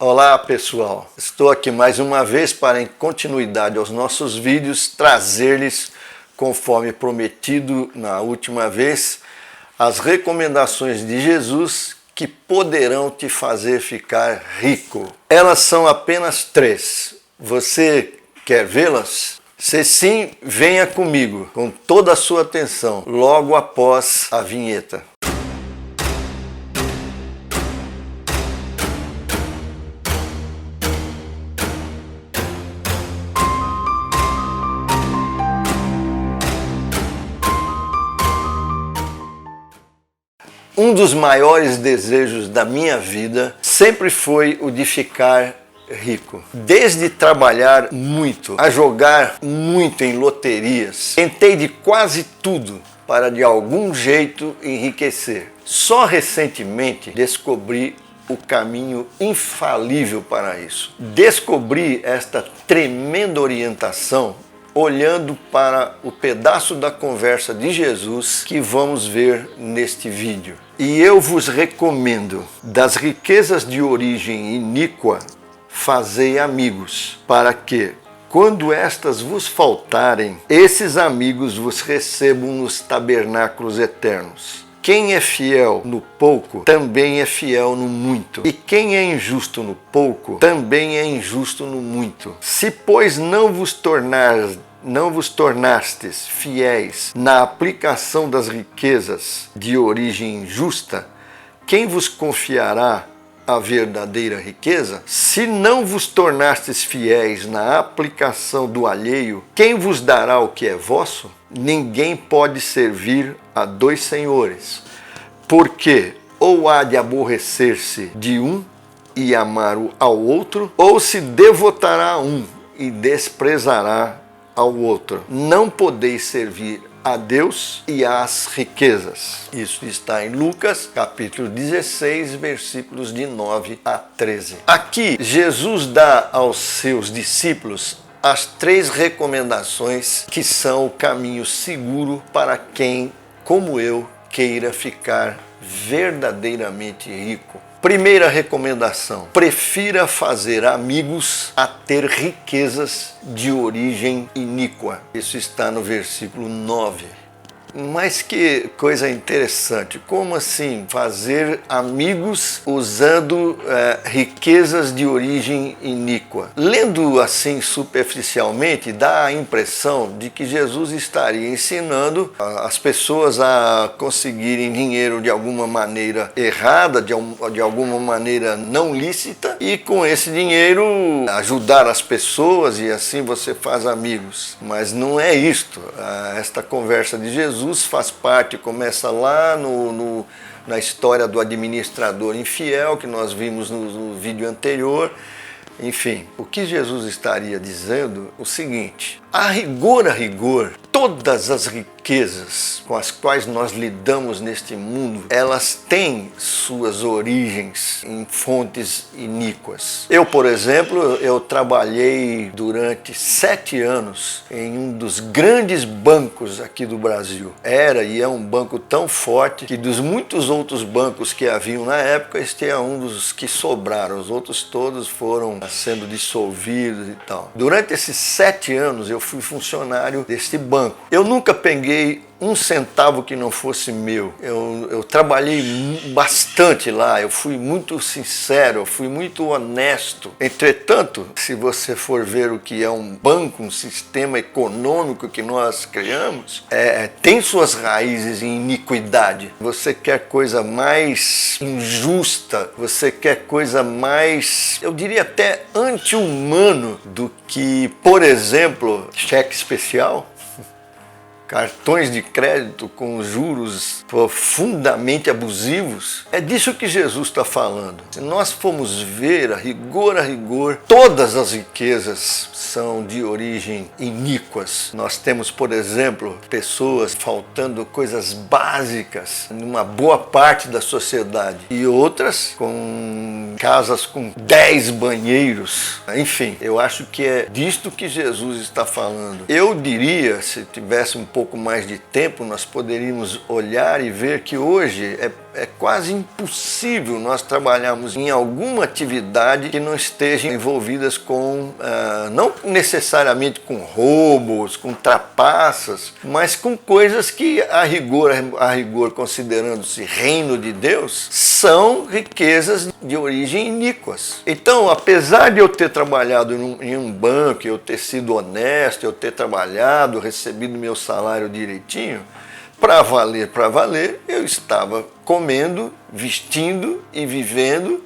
Olá pessoal, estou aqui mais uma vez para, em continuidade aos nossos vídeos, trazer-lhes, conforme prometido na última vez, as recomendações de Jesus que poderão te fazer ficar rico. Elas são apenas 3. Você quer vê-las? Se sim, venha comigo com toda a sua atenção logo após a vinheta. Um dos maiores desejos da minha vida sempre foi o de ficar rico. Desde trabalhar muito, a jogar muito em loterias, tentei de quase tudo para de algum jeito enriquecer. Só recentemente descobri o caminho infalível para isso. Descobri esta tremenda orientação olhando para o pedaço da conversa de Jesus que vamos ver neste vídeo. E eu vos recomendo: das riquezas de origem iníqua, fazei amigos, para que, quando estas vos faltarem, esses amigos vos recebam nos tabernáculos eternos. Quem é fiel no pouco, também é fiel no muito. E quem é injusto no pouco, também é injusto no muito. Se, pois, não vos tornastes fiéis na aplicação das riquezas de origem injusta, quem vos confiará a verdadeira riqueza? Se não vos tornastes fiéis na aplicação do alheio, quem vos dará o que é vosso? Ninguém pode servir a 2 senhores, porque ou há de aborrecer-se de um e amar ao outro, ou se devotará a um e desprezará ao outro. Não podeis servir a Deus e às riquezas. Isso está em Lucas, capítulo 16, versículos de 9 a 13. Aqui, Jesus dá aos seus discípulos as 3 recomendações que são o caminho seguro para quem, como eu, queira ficar verdadeiramente rico. Primeira recomendação: prefira fazer amigos a ter riquezas de origem iníqua. Isso está no versículo 9. Mas que coisa interessante, como assim fazer amigos usando riquezas de origem iníqua? Lendo assim superficialmente, dá a impressão de que Jesus estaria ensinando as pessoas a conseguirem dinheiro de alguma maneira errada, de alguma maneira não lícita, e com esse dinheiro ajudar as pessoas, e assim você faz amigos. Mas não é isto. Esta conversa de Jesus faz parte, começa lá na história do administrador infiel, que nós vimos no vídeo anterior. Enfim, o que Jesus estaria dizendo é o seguinte: a rigor, todas as riquezas com as quais nós lidamos neste mundo, elas têm suas origens em fontes iníquas. Eu, por exemplo, eu trabalhei durante 7 anos em um dos grandes bancos aqui do Brasil. Era e é um banco tão forte que, dos muitos outros bancos que haviam na época, este é um dos que sobraram. Os outros todos foram sendo dissolvidos e tal. Durante esses 7 anos eu fui funcionário deste banco. Eu nunca peguei um centavo que não fosse meu. Eu trabalhei bastante lá, eu fui muito sincero, eu fui muito honesto. Entretanto, se você for ver o que é um banco, um sistema econômico que nós criamos, tem suas raízes em iniquidade. Você quer coisa mais injusta, você quer coisa mais, eu diria até anti-humano do que, por exemplo, cheque especial, cartões de crédito com juros profundamente abusivos. É disso que Jesus está falando. Se nós formos ver a rigor, todas as riquezas são de origem iníquas. Nós temos, por exemplo, pessoas faltando coisas básicas numa boa parte da sociedade, e outras com casas com 10 banheiros. Enfim, eu acho que é disto que Jesus está falando. Eu diria, se tivesse um pouco mais de tempo, nós poderíamos olhar e ver que hoje é É quase impossível nós trabalharmos em alguma atividade que não esteja envolvidas com, não necessariamente com roubos, com trapaças, mas com coisas que a rigor considerando-se reino de Deus, são riquezas de origem iníquas. Então, apesar de eu ter trabalhado em um banco, eu ter sido honesto, eu ter trabalhado, recebido meu salário direitinho, para valer, eu estava comendo, vestindo e vivendo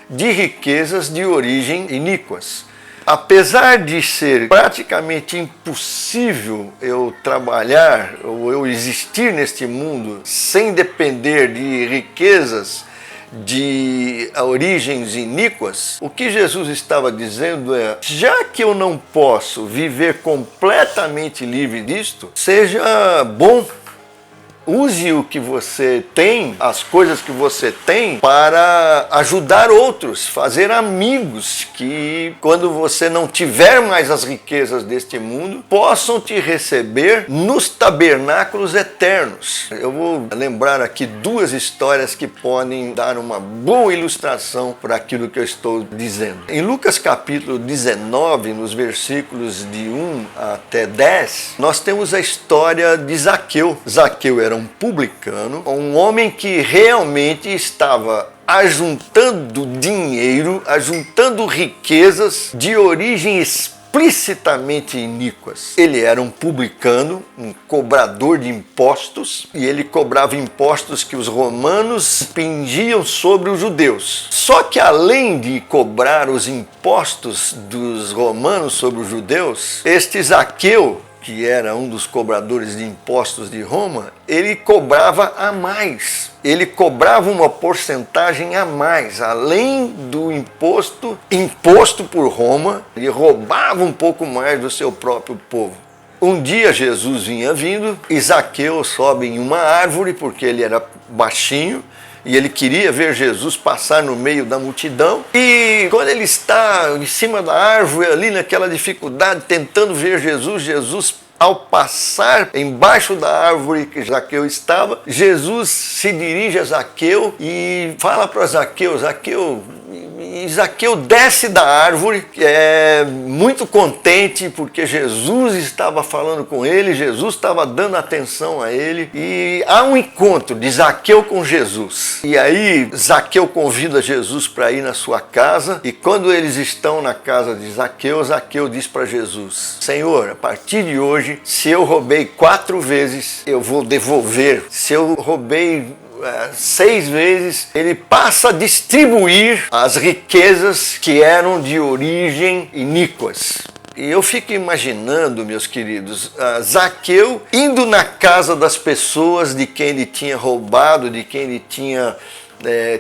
de riquezas de origem iníquas. Apesar de ser praticamente impossível eu trabalhar ou eu existir neste mundo sem depender de riquezas de origens iníquas, o que Jesus estava dizendo é: já que eu não posso viver completamente livre disto, seja bom. Use o que você tem, as coisas que você tem, para ajudar outros, fazer amigos que, quando você não tiver mais as riquezas deste mundo, possam te receber nos tabernáculos eternos. Eu vou lembrar aqui duas histórias que podem dar uma boa ilustração para aquilo que eu estou dizendo. Em Lucas capítulo 19, nos versículos de 1 até 10, nós temos a história de Zaqueu. Zaqueu era um publicano, um homem que realmente estava ajuntando dinheiro, ajuntando riquezas de origem explicitamente iníquas. Ele era um publicano, um cobrador de impostos, e ele cobrava impostos que os romanos pendiam sobre os judeus. Só que além de cobrar os impostos dos romanos sobre os judeus, este Zaqueu, que era um dos cobradores de impostos de Roma, ele cobrava a mais. Ele cobrava uma porcentagem a mais, além do imposto por Roma, ele roubava um pouco mais do seu próprio povo. Um dia Jesus vinha vindo e Zaqueu sobe em uma árvore, porque ele era baixinho, e ele queria ver Jesus passar no meio da multidão. E quando ele está em cima da árvore, ali naquela dificuldade, tentando ver Jesus, ao passar embaixo da árvore que Zaqueu estava, Jesus se dirige a Zaqueu e fala para Zaqueu: e Zaqueu desce da árvore, muito contente porque Jesus estava falando com ele, Jesus estava dando atenção a ele, e há um encontro de Zaqueu com Jesus. E aí Zaqueu convida Jesus para ir na sua casa, e quando eles estão na casa de Zaqueu, Zaqueu diz para Jesus: Senhor, a partir de hoje, se eu roubei 4 vezes, eu vou devolver. Se eu roubei 6 vezes, ele passa a distribuir as riquezas que eram de origem iníquas. E eu fico imaginando, meus queridos, Zaqueu indo na casa das pessoas de quem ele tinha roubado, de quem ele tinha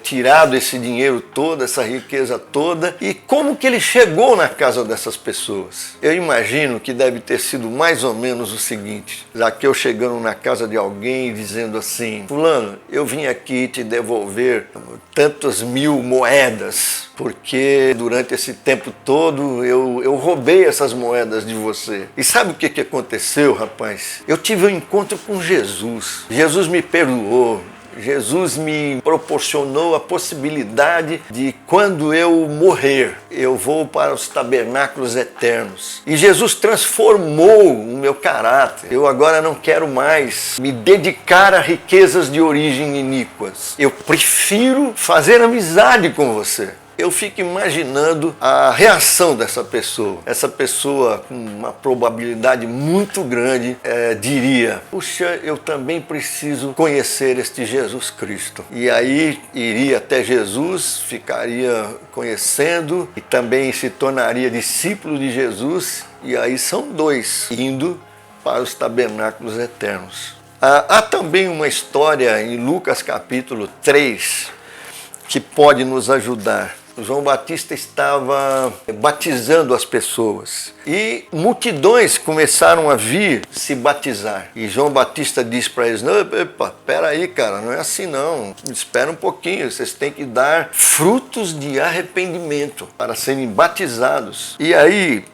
tirado esse dinheiro todo, essa riqueza toda, e como que ele chegou na casa dessas pessoas. Eu imagino que deve ter sido mais ou menos o seguinte: Zaqueu chegando na casa de alguém e dizendo assim: fulano, eu vim aqui te devolver tantas 1000 moedas, porque durante esse tempo todo eu roubei essas moedas de você. E sabe o que aconteceu, rapaz? Eu tive um encontro com Jesus. Jesus me perdoou. Jesus me proporcionou a possibilidade de, quando eu morrer, eu vou para os tabernáculos eternos. E Jesus transformou o meu caráter. Eu agora não quero mais me dedicar a riquezas de origem iníquas. Eu prefiro fazer amizade com você. Eu fico imaginando a reação dessa pessoa. Essa pessoa, com uma probabilidade muito grande, diria: puxa, eu também preciso conhecer este Jesus Cristo. E aí iria até Jesus, ficaria conhecendo e também se tornaria discípulo de Jesus. E aí são 2 indo para os tabernáculos eternos. Há também uma história em Lucas capítulo 3 que pode nos ajudar. João Batista estava batizando as pessoas e multidões começaram a vir se batizar. E João Batista disse para eles: não, espera aí, cara, não é assim não. Espera um pouquinho, vocês têm que dar frutos de arrependimento para serem batizados. E aí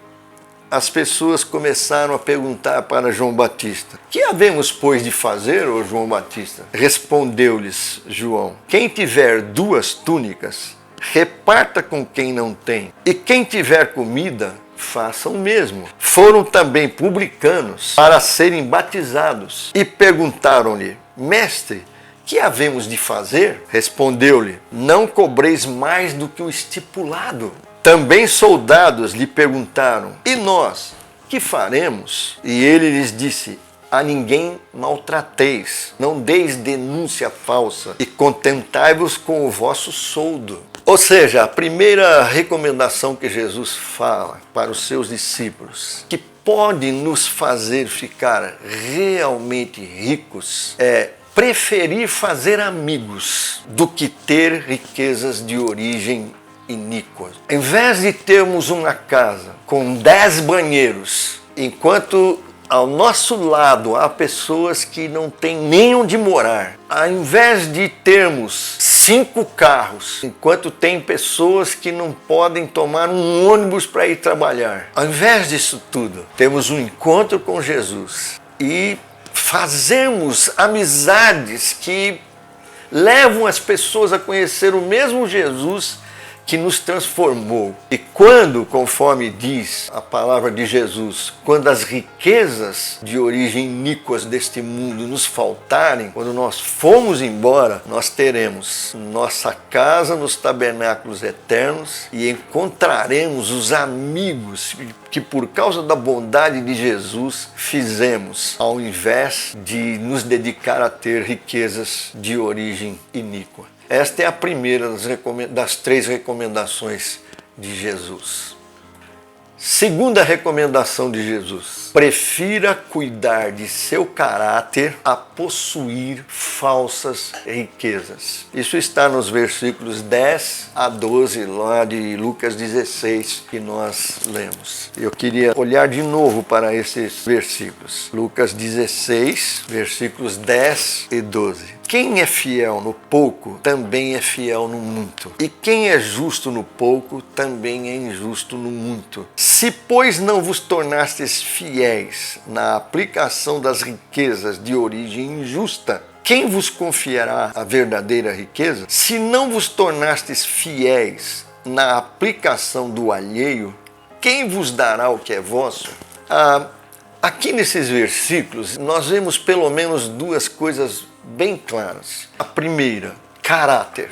as pessoas começaram a perguntar para João Batista: que havemos, pois, de fazer, ô João Batista? Respondeu-lhes João: quem tiver 2 túnicas, reparta com quem não tem, e quem tiver comida, faça o mesmo. Foram também publicanos para serem batizados e perguntaram-lhe: mestre, que havemos de fazer? Respondeu-lhe: não cobreis mais do que o estipulado. Também soldados lhe perguntaram: e nós, que faremos? E ele lhes disse: a ninguém maltrateis, não deis denúncia falsa, e contentai-vos com o vosso soldo. Ou seja, a primeira recomendação que Jesus fala para os seus discípulos, que pode nos fazer ficar realmente ricos, é preferir fazer amigos do que ter riquezas de origem iníqua. Em vez de termos uma casa com 10 banheiros, enquanto ao nosso lado há pessoas que não têm nem onde morar, ao invés de termos 5 carros, enquanto tem pessoas que não podem tomar um ônibus para ir trabalhar, ao invés disso tudo, temos um encontro com Jesus e fazemos amizades que levam as pessoas a conhecer o mesmo Jesus que nos transformou. E quando, conforme diz a palavra de Jesus, quando as riquezas de origem iníquas deste mundo nos faltarem, quando nós formos embora, nós teremos nossa casa nos tabernáculos eternos e encontraremos os amigos que por causa da bondade de Jesus fizemos, ao invés de nos dedicar a ter riquezas de origem iníqua. Esta é a primeira das 3 recomendações de Jesus. Segunda recomendação de Jesus: prefira cuidar de seu caráter a possuir falsas riquezas. Isso está nos versículos 10 a 12, lá de Lucas 16, que nós lemos. Eu queria olhar de novo para esses versículos. Lucas 16, versículos 10 e 12. Quem é fiel no pouco, também é fiel no muito. E quem é justo no pouco, também é injusto no muito. Se, pois, não vos tornastes fiéis na aplicação das riquezas de origem injusta, quem vos confiará a verdadeira riqueza? Se não vos tornastes fiéis na aplicação do alheio, quem vos dará o que é vosso? Aqui nesses versículos, nós vemos pelo menos 2 coisas bem claras. A primeira, caráter.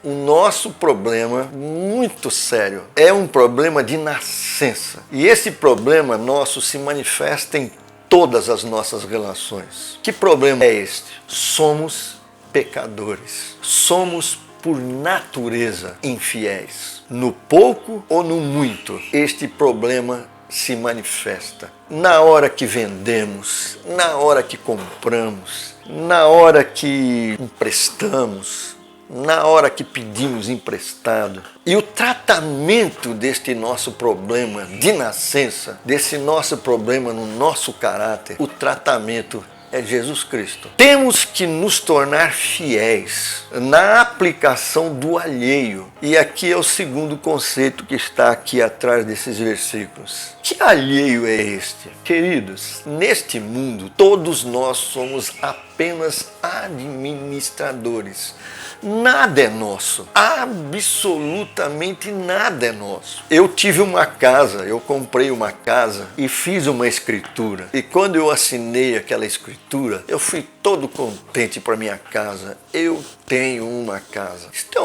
O nosso problema, muito sério, é um problema de nascença. E esse problema nosso se manifesta em todas as nossas relações. Que problema é este? Somos pecadores. Somos, por natureza, infiéis. No pouco ou no muito, este problema se manifesta. Na hora que vendemos, na hora que compramos, na hora que emprestamos, na hora que pedimos emprestado. E o tratamento deste nosso problema de nascença, desse nosso problema no nosso caráter, o tratamento é Jesus Cristo. Temos que nos tornar fiéis na aplicação do alheio. E aqui é o segundo conceito que está aqui atrás desses versículos. Que alheio é este? Queridos, neste mundo todos nós somos apenas administradores. Nada é nosso, absolutamente nada é nosso. Eu tive uma casa, eu comprei uma casa e fiz uma escritura. E quando eu assinei aquela escritura, eu fui todo contente para minha casa. Eu tenho uma casa. Isto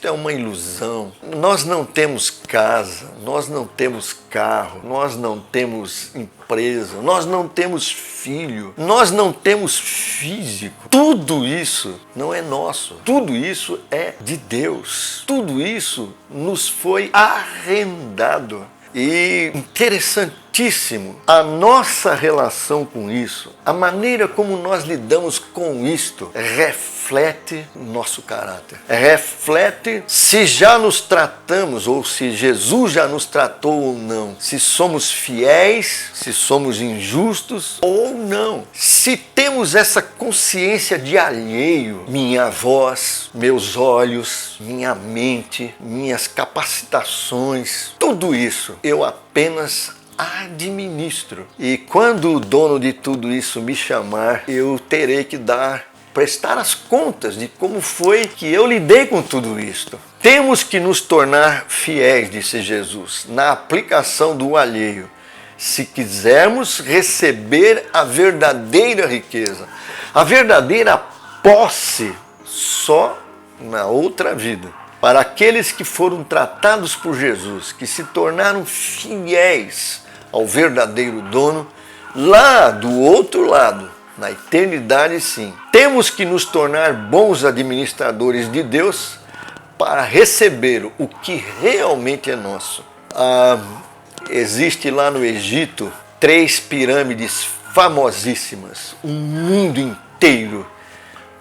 é uma ilusão. Nós não temos casa, nós não temos carro, nós não temos empresa, nós não temos filho, nós não temos físico. Tudo isso não é nosso. Tudo isso é de Deus. Tudo isso nos foi arrendado. E interessante importantíssimo a nossa relação com isso, a maneira como nós lidamos com isto, reflete o nosso caráter. Reflete se já nos tratamos, ou se Jesus já nos tratou ou não. Se somos fiéis, se somos injustos ou não. Se temos essa consciência de alheio, minha voz, meus olhos, minha mente, minhas capacitações, tudo isso eu apenas administro. E quando o dono de tudo isso me chamar, eu terei que prestar as contas de como foi que eu lidei com tudo isto. Temos que nos tornar fiéis, disse Jesus, na aplicação do alheio, se quisermos receber a verdadeira riqueza, a verdadeira posse só na outra vida. Para aqueles que foram tratados por Jesus, que se tornaram fiéis ao verdadeiro dono, lá do outro lado, na eternidade sim, temos que nos tornar bons administradores de Deus para receber o que realmente é nosso. Existe lá no Egito 3 pirâmides famosíssimas. O mundo inteiro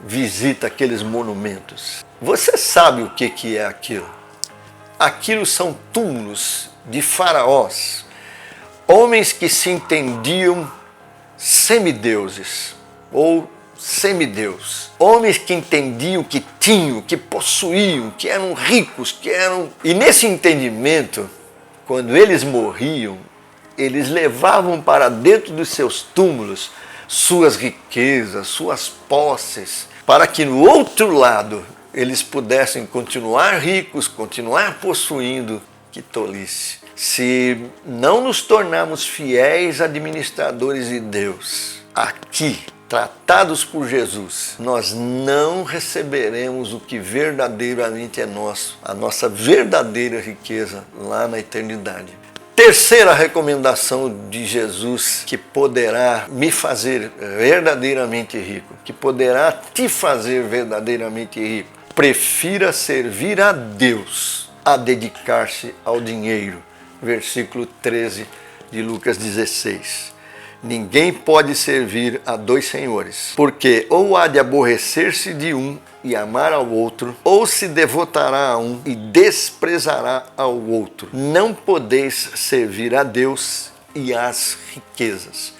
visita aqueles monumentos. Você sabe o que é aquilo? Aquilo são túmulos de faraós, homens que se entendiam semideuses ou semideus, homens que entendiam que tinham, que possuíam, que eram ricos, E nesse entendimento, quando eles morriam, eles levavam para dentro dos seus túmulos suas riquezas, suas posses, para que no outro lado eles pudessem continuar ricos, continuar possuindo. Que tolice! Se não nos tornarmos fiéis administradores de Deus, aqui, tratados por Jesus, nós não receberemos o que verdadeiramente é nosso, a nossa verdadeira riqueza lá na eternidade. Terceira recomendação de Jesus que poderá me fazer verdadeiramente rico, que poderá te fazer verdadeiramente rico. Prefira servir a Deus a dedicar-se ao dinheiro. Versículo 13 de Lucas 16. Ninguém pode servir a 2 senhores, porque ou há de aborrecer-se de um e amar ao outro, ou se devotará a um e desprezará ao outro. Não podeis servir a Deus e às riquezas.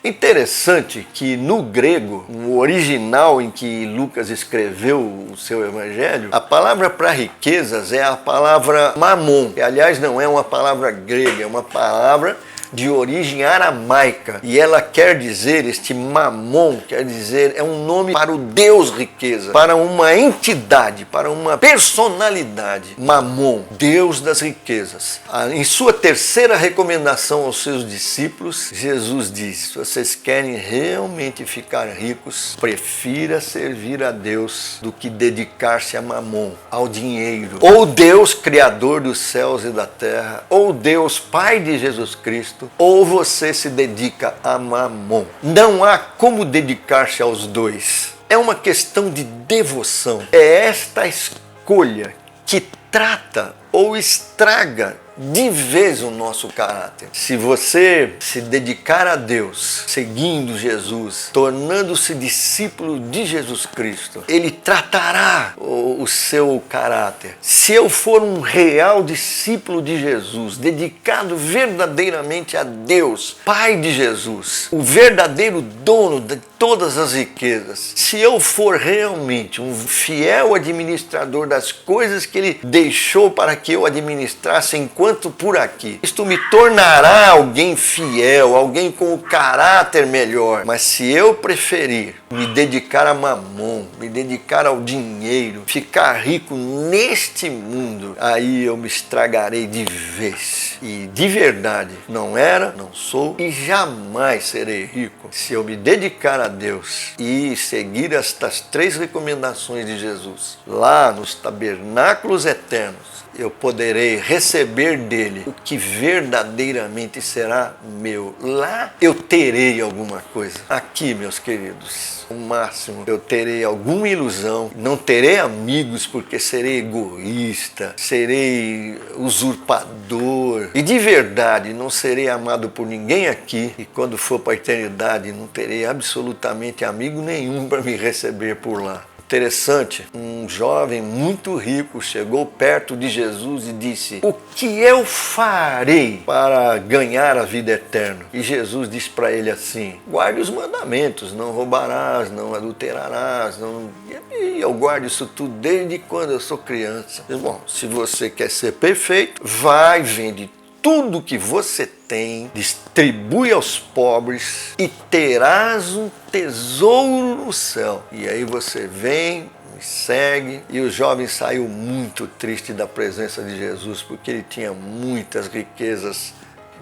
Interessante que no grego, no original em que Lucas escreveu o seu evangelho, a palavra para riquezas é a palavra mamon, que aliás não é uma palavra grega, é uma palavra de origem aramaica, e ela quer dizer, este mamon, quer dizer, é um nome para o Deus riqueza, para uma entidade, para uma personalidade. Mamon, Deus das riquezas. Em sua terceira recomendação aos seus discípulos, Jesus diz: se vocês querem realmente ficar ricos, prefira servir a Deus do que dedicar-se a mamon, ao dinheiro. Ou Deus, Criador dos céus e da terra, ou Deus, Pai de Jesus Cristo, ou você se dedica a mamon. Não há como dedicar-se aos dois. É uma questão de devoção. É esta escolha que trata ou estraga de vez o nosso caráter. Se você se dedicar a Deus, seguindo Jesus, tornando-se discípulo de Jesus Cristo, Ele tratará o seu caráter. Se eu for um real discípulo de Jesus, dedicado verdadeiramente a Deus, Pai de Jesus, o verdadeiro dono de todas as riquezas, se eu for realmente um fiel administrador das coisas que Ele deixou para que eu administrasse enquanto por aqui, isto me tornará alguém fiel, alguém com o caráter melhor. Mas se eu preferir me dedicar a mamon, me dedicar ao dinheiro, ficar rico neste mundo, aí eu me estragarei de vez. E de verdade, não era, não sou e jamais serei rico se eu me dedicar a Deus e seguir estas 3 recomendações de Jesus. Lá nos tabernáculos eternos, eu poderei receber ser dele, o que verdadeiramente será meu. Lá eu terei alguma coisa. Aqui, meus queridos, o máximo eu terei alguma ilusão, não terei amigos porque serei egoísta, serei usurpador e de verdade não serei amado por ninguém aqui, e quando for para a eternidade não terei absolutamente amigo nenhum para me receber por lá. Interessante, um jovem muito rico chegou perto de Jesus e disse: o que eu farei para ganhar a vida eterna? E Jesus disse para ele assim: guarde os mandamentos, não roubarás, não adulterarás, não... E eu guardo isso tudo desde quando eu sou criança. Bom, se você quer ser perfeito, vai, vende tudo que você tem, distribui aos pobres e terás um tesouro no céu. E aí você vem, me segue. E o jovem saiu muito triste da presença de Jesus porque ele tinha muitas riquezas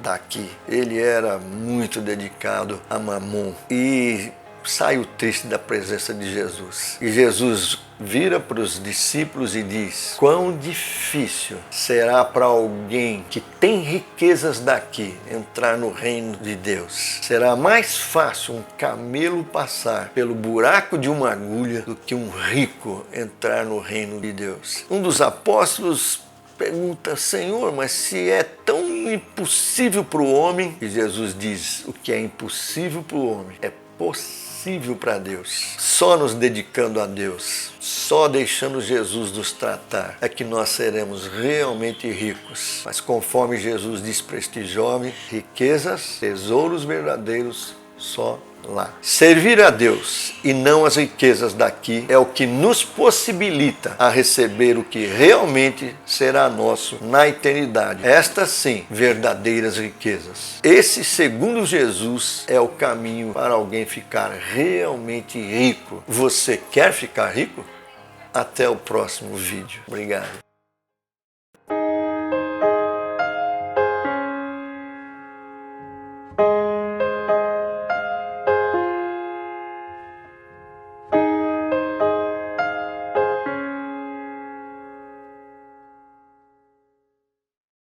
daqui. Ele era muito dedicado a Mamon e saiu triste da presença de Jesus. E Jesus vira para os discípulos e diz: quão difícil será para alguém que tem riquezas daqui entrar no reino de Deus. Será mais fácil um camelo passar pelo buraco de uma agulha do que um rico entrar no reino de Deus. Um dos apóstolos pergunta: Senhor, mas se é tão impossível para o homem? E Jesus diz: o que é impossível para o homem é possível para Deus. Só nos dedicando a Deus, só deixando Jesus nos tratar, é que nós seremos realmente ricos. Mas conforme Jesus disse para este jovem, riquezas, tesouros verdadeiros, só lá. Servir a Deus e não as riquezas daqui é o que nos possibilita a receber o que realmente será nosso na eternidade. Estas sim, verdadeiras riquezas. Esse, segundo Jesus, é o caminho para alguém ficar realmente rico. Você quer ficar rico? Até o próximo vídeo. Obrigado.